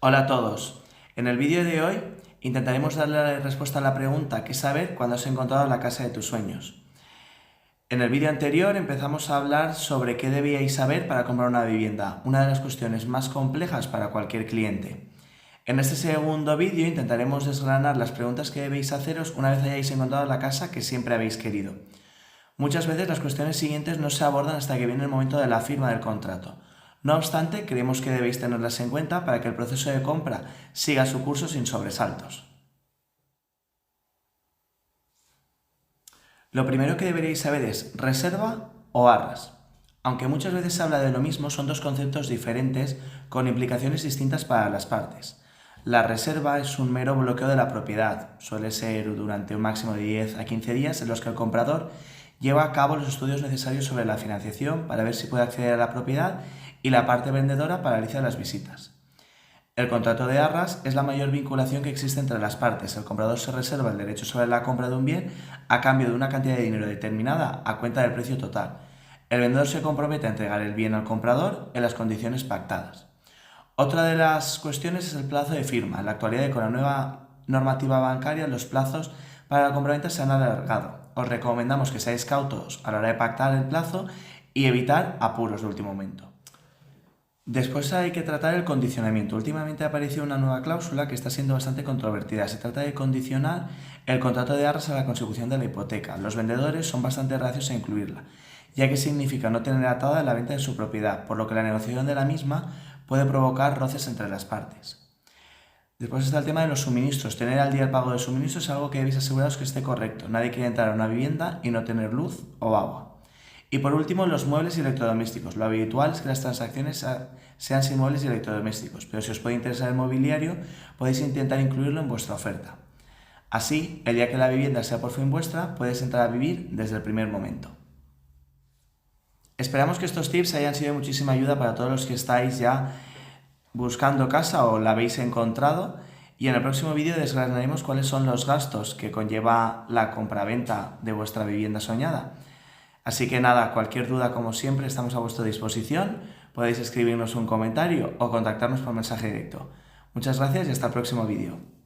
Hola a todos. En el vídeo de hoy intentaremos darle respuesta a la pregunta ¿qué saber cuando has encontrado la casa de tus sueños? En el vídeo anterior empezamos a hablar sobre qué debíais saber para comprar una vivienda, una de las cuestiones más complejas para cualquier cliente. En este segundo vídeo intentaremos desgranar las preguntas que debéis haceros una vez hayáis encontrado la casa que siempre habéis querido. Muchas veces las cuestiones siguientes no se abordan hasta que viene el momento de la firma del contrato. No obstante, creemos que debéis tenerlas en cuenta para que el proceso de compra siga su curso sin sobresaltos. Lo primero que deberéis saber es reserva o arras. Aunque muchas veces se habla de lo mismo, son dos conceptos diferentes con implicaciones distintas para las partes. La reserva es un mero bloqueo de la propiedad, suele ser durante un máximo de 10 a 15 días en los que el comprador lleva a cabo los estudios necesarios sobre la financiación para ver si puede acceder a la propiedad y la parte vendedora paraliza las visitas. El contrato de arras es la mayor vinculación que existe entre las partes. El comprador se reserva el derecho sobre la compra de un bien a cambio de una cantidad de dinero determinada a cuenta del precio total. El vendedor se compromete a entregar el bien al comprador en las condiciones pactadas. Otra de las cuestiones es el plazo de firma. En la actualidad y con la nueva normativa bancaria, los plazos para la compraventa se han alargado. Os recomendamos que seáis cautos a la hora de pactar el plazo y evitar apuros de último momento. Después hay que tratar el condicionamiento. Últimamente ha aparecido una nueva cláusula que está siendo bastante controvertida. Se trata de condicionar el contrato de arras a la consecución de la hipoteca. Los vendedores son bastante reacios a incluirla, ya que significa no tener atada la venta de su propiedad, por lo que la negociación de la misma puede provocar roces entre las partes. Después está el tema de los suministros. Tener al día el pago de suministros es algo que debéis aseguraros que esté correcto. Nadie quiere entrar a una vivienda y no tener luz o agua. Y por último, los muebles y electrodomésticos. Lo habitual es que las transacciones sean sin muebles y electrodomésticos, pero si os puede interesar el mobiliario, podéis intentar incluirlo en vuestra oferta. Así, el día que la vivienda sea por fin vuestra, podéis entrar a vivir desde el primer momento. Esperamos que estos tips hayan sido de muchísima ayuda para todos los que estáis ya buscando casa o la habéis encontrado. Y en el próximo vídeo desgranaremos cuáles son los gastos que conlleva la compraventa de vuestra vivienda soñada. Así que nada, cualquier duda como siempre estamos a vuestra disposición, podéis escribirnos un comentario o contactarnos por mensaje directo. Muchas gracias y hasta el próximo vídeo.